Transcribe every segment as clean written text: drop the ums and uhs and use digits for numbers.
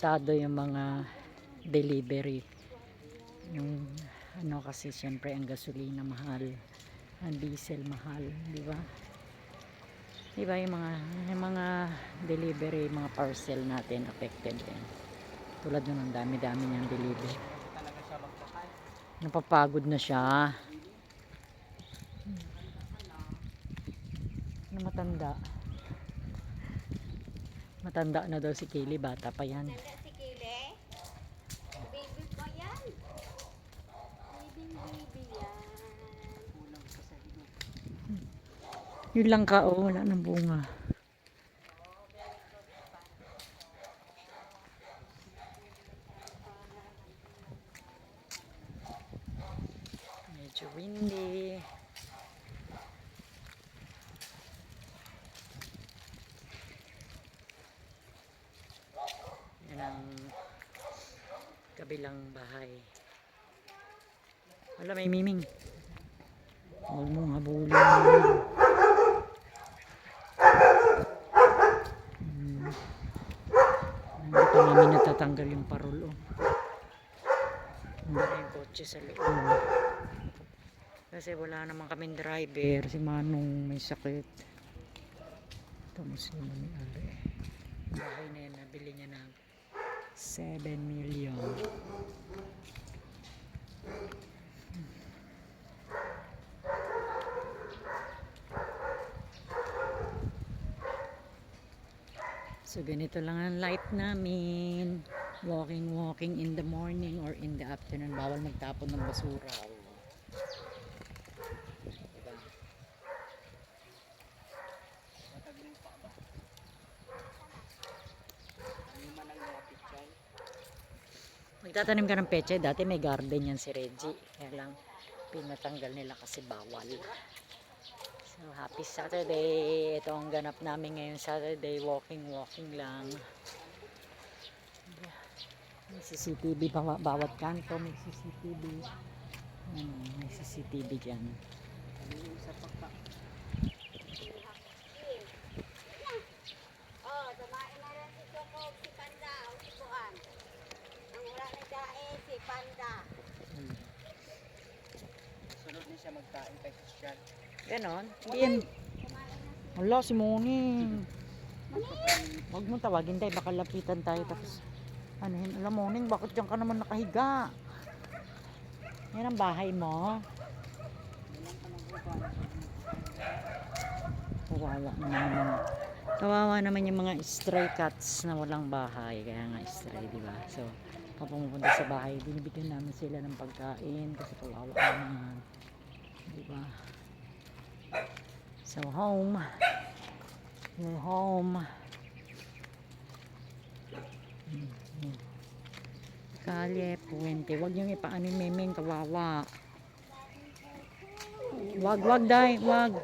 apektado yung mga delivery. Yung ano kasi syempre ang gasolina mahal, ang diesel mahal, di ba? Di ba yung mga delivery, mga parcel natin affected din. Tulad nun, ang dami-dami niyang delivery. Napapagod na siya. Ano matanda? Matanda na daw si Kaylee, bata pa yan. Matanda si Kaylee? Baby pa yan. Baby yan. Yun lang ka, oh, wala nang bunga. Medyo windy. Yan ang kabilang bahay. Wala, may miming. Huwag mong habulin. Hindi pa namin natatanggal yung parol. Oh. Hindi na yung kotse sa loob. Kasi wala naman kaming driver. Si Manong may sakit. Tapos naman ni Ari. Bahay na yan, nabili niya ng 7 million. So ganito lang ang life namin. Walking in the morning or in the afternoon. Bawal magtapon ng basura. Magtatanim ka ng peche. Dati may garden yan si Reggie. Kaya lang pinatanggal nila kasi bawal. So happy Saturday. Ito ang ganap namin ngayon Saturday. Walking lang. May CCTV bawat kanto. May CCTV. May CCTV dyan. Oh, dumain na rin si Choco, si Panda, o si Buan. Ang wala na dahil si Panda. Sunod din siya magkain kay Christian. Ganon. Hindi yan. Wala si Moni. Huwag mo tawagin tayo. Baka lapitan tayo. Tapos anuhin. Alam Moning, bakit dyan ka naman nakahiga? Yan ang bahay mo. Kawawa naman yung mga stray cats na walang bahay. Kaya nga stray, diba? So pag pumupunta sa bahay, binibigyan namin sila ng pagkain kasi kawawa naman, diba? So home, we're home. Kalye, puwente. Huwag yung ipaanin memeng, kawawa. Wag dai, wag.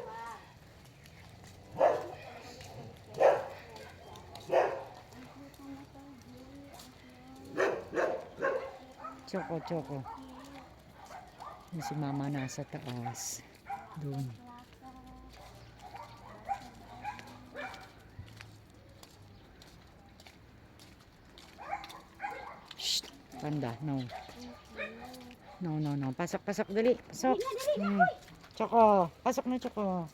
Choco. Yung si mama nasa taas. Doon. Shh, Panda, no. No. Pasok, dali. Pasok. Choco, pasok na Choco.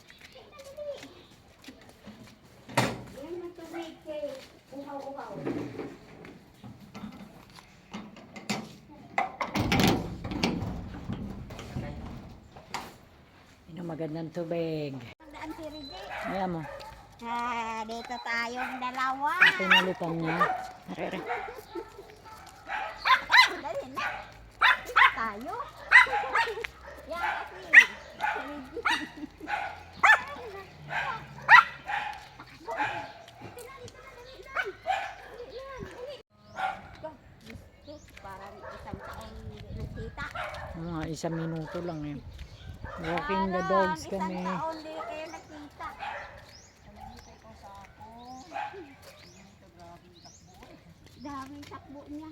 Yan ang tubig kay uhaw-uhaw. Magandang tubig. Daan si Reggie. Ayan mo. Dito tayong dalawa. Pinalitan niya. Are. Dali na. Tayo. Yan kasi. Si Reggie. Parang isang taon nakita. Mga 1 minuto lang eh. Walking the dogs kami. Isang taon di kayo nakita. Daming takbo niya.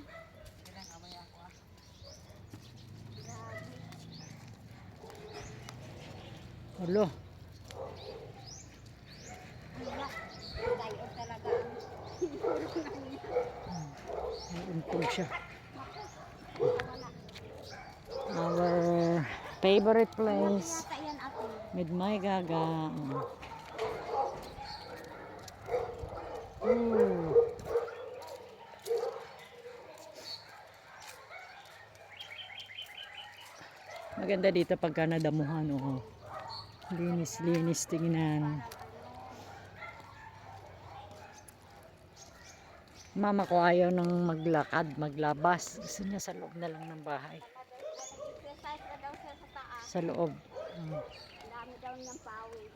Hello. Gayon talaga ang Ay, untog siya. Our favorite place. Yata yan ate. With my gaga. Ooh. Maganda dito pagka nadamuhan. Oh. Linis-linis tingnan. Mama ko ayaw nang maglakad, maglabas. Gusto niya sa loob na lang ng bahay. Exercise na daw siya sa taas. Sa loob. Ang dami daw niyang pawis.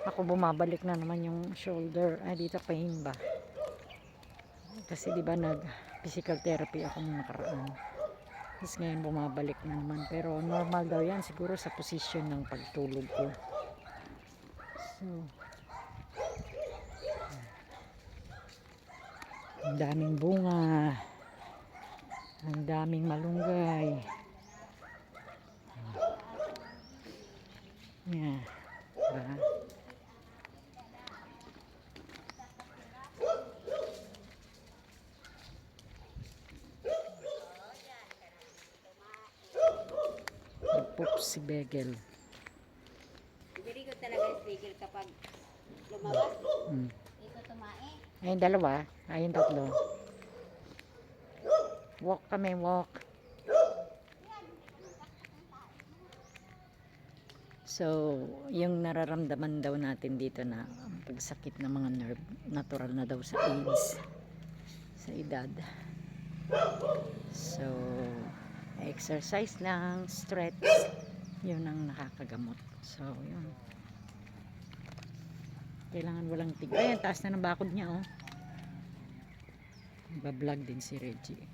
Ako bumabalik na naman yung shoulder. Ay, dito pain ba? Kasi di ba nag physical therapy ako nung nakaraan. Tapos ngayon bumabalik na naman. Pero normal daw yan siguro sa position ng pagtulog ko. So, ang daming bunga. Ang daming malunggay. Yeah. Diba? Nagpoops si Begel. Very good talaga yung spigil kapag lumabas. Hmm. Dito tumae. Ayun dalawa, ayun tatlo. Walk kami, walk. So, yung nararamdaman daw natin dito na pagsakit ng mga nerve, natural na daw sa age, sa edad. So, exercise lang, stretch, yun ang nakakagamot. So, yun. Kailangan walang tig. Ayan, taas na ng bakod niya, oh. Bablog din si Reggie.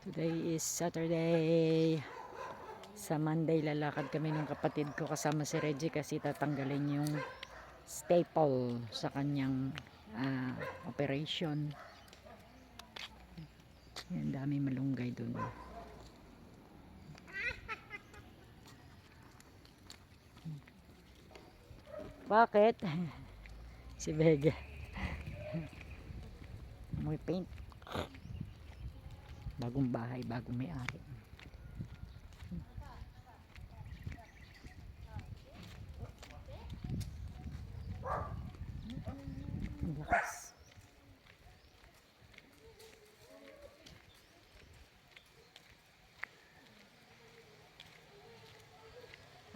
Today is Saturday. Sa Monday lalakad kami ng kapatid ko kasama si Reggie kasi tatanggalin yung staple sa kanyang operation. Yan, dami malunggay dun. Bakit? Si Vega. May paint. Bagong bahay, bagong may-ari. Ang lakas.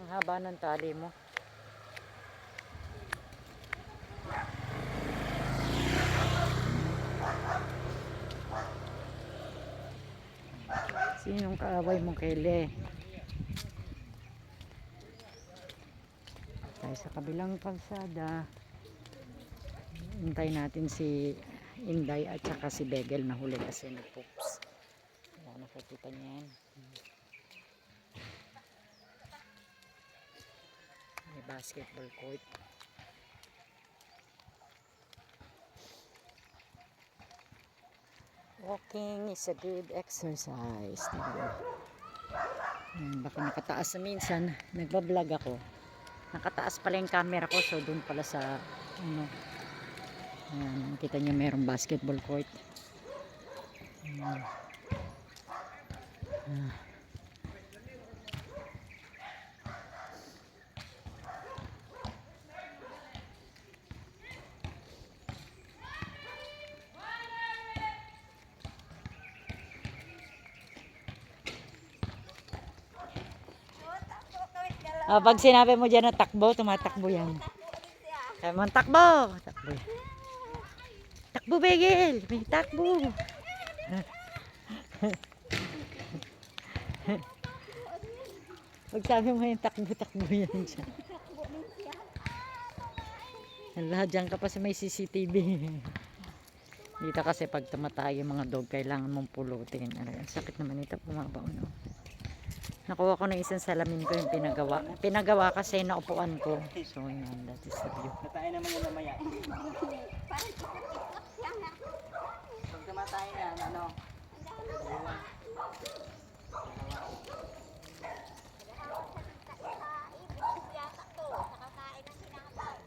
Ang haba ng tali mo. Sinong kaaway mong Kele? Tayo sa kabilang kalsada. Hintay natin si Inday at saka si Begel na huli kasi nag-poops. Wala, nakikita niya yan. May basketball court. Walking is a good exercise. Diba? Baka nakataas na minsan. Nagbablog ako. Nakataas pala yung camera ko. So doon pala sa ano. Ayan, kita niyo mayroong basketball court. Ayan. Pag sinabi mo dyan na takbo, tumatakbo yan. Kaya mo takbo. Takbo yan. Takbo, Begel. May takbo. Pag sabi mo yung takbo, takbo yan siya. Lahat dyan ka pa sa may CCTV. Dito kasi pag tumatay yung mga dog, kailangan mong pulutin. Ang sakit naman ito, pumabaw, no? Nakuha ko na isang salamin ko yung pinagawa. Pinagawa kasi naupuan ko. So, yun. That is the view. Natayin naman yung mamaya. Parang ikot-ikot siya na. kamatayan yan, ano? Ang dami. Dalawa. Ibig yata to. Nakakain ng sinapay.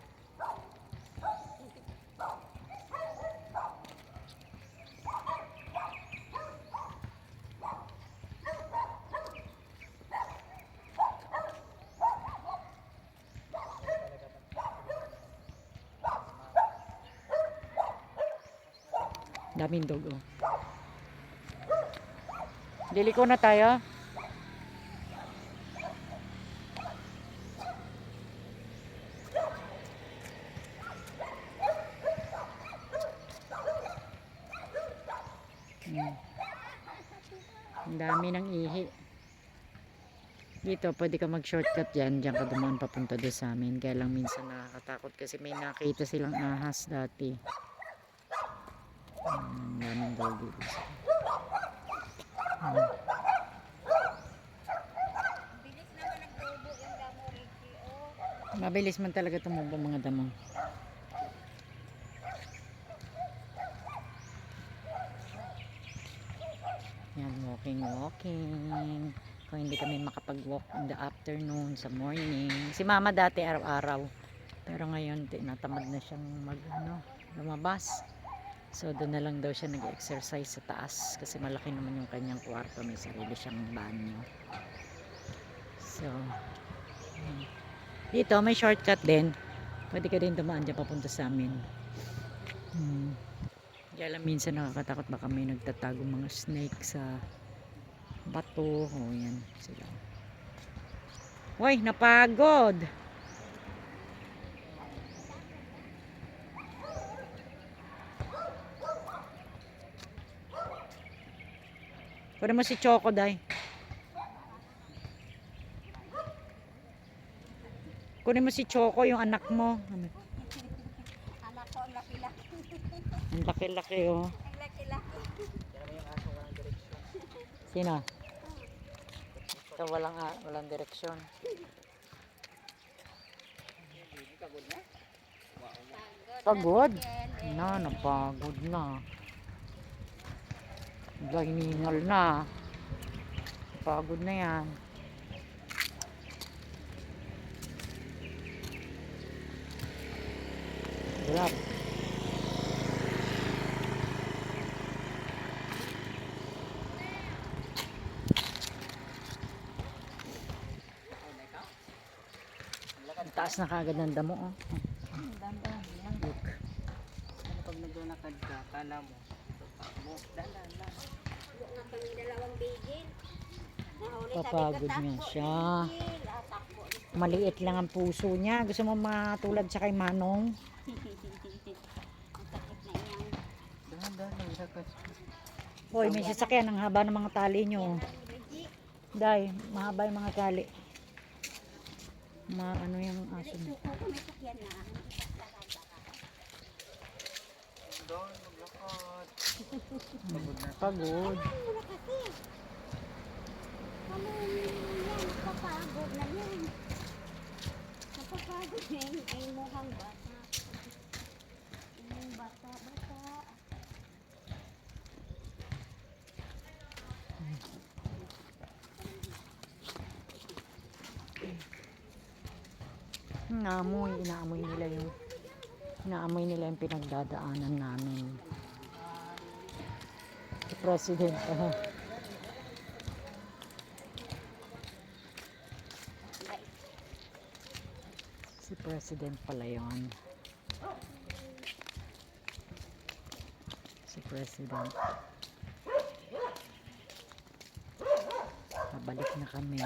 Daming dog, oh. Liliko na tayo. Ang dami ng ihi. Dito, pwede ka mag-shortcut dyan. Diyan ka dumaan papunta doon sa amin. Kaya lang minsan nakakatakot kasi may nakita silang ahas dati. Ang daming doggy. Bilis naman nagtubo yung damo, Ricky. Oh. Mabilis man talaga tumubo mga damo. Yan, walking. Kung hindi kami makapag-walk in the afternoon, sa morning. Si mama dati araw-araw. Pero ngayon, tinatamad na siyang lumabas. So, doon na lang daw siya nag-exercise sa taas. Kasi malaki naman yung kanyang kwarto. May sarili siyang banyo. So, dito may shortcut din. Pwede ka din dumaan dyan papunta sa amin. Kaya lang minsan nakakatakot, baka may nagtatago mga snake sa bato. O yan sila. Uy, napagod! Kunin mo si Choco, Day. Kunin mo si Choco, yung anak mo. Anak ko, ang laki-laki. Ang laki-laki, oh. Ang laki-laki. Kaya may yung aso walang direksyon. Sino? Ito walang direksyon. Pagod na? Pagod? Again, Na, napagod na. Hiningal na. Pagod na yan. Grab. Ang taas na kagad ng damo, oh. Dandan lang. Look. Ano pag naglalakad ka, kala mo, dandan lang. nga kami dalawang bigil. Nahuli Papagod nga siya. Takbo. Maliit lang ang puso niya. Gusto mo matulad sa kay Manong? Ang sakit na iyang. Dandan lang, lakad. Hoy, may sasakyan. Ang haba ng mga tali nyo. Ricky, Day, mahaba yung mga tali. Ano yung aso mo? suko ko may sakyan na. Ang isa lakad baka. Doon, maglakad. Pagod na. Pagod. Ano na kasi? Ano yan? Napapagod na yan. Napapagod na yan. Ay mukhang bata. Ay bata. Inaamoy nila yung pinagdadaanan namin. Si President, si President pala yun. Si President. Pabalik na kami.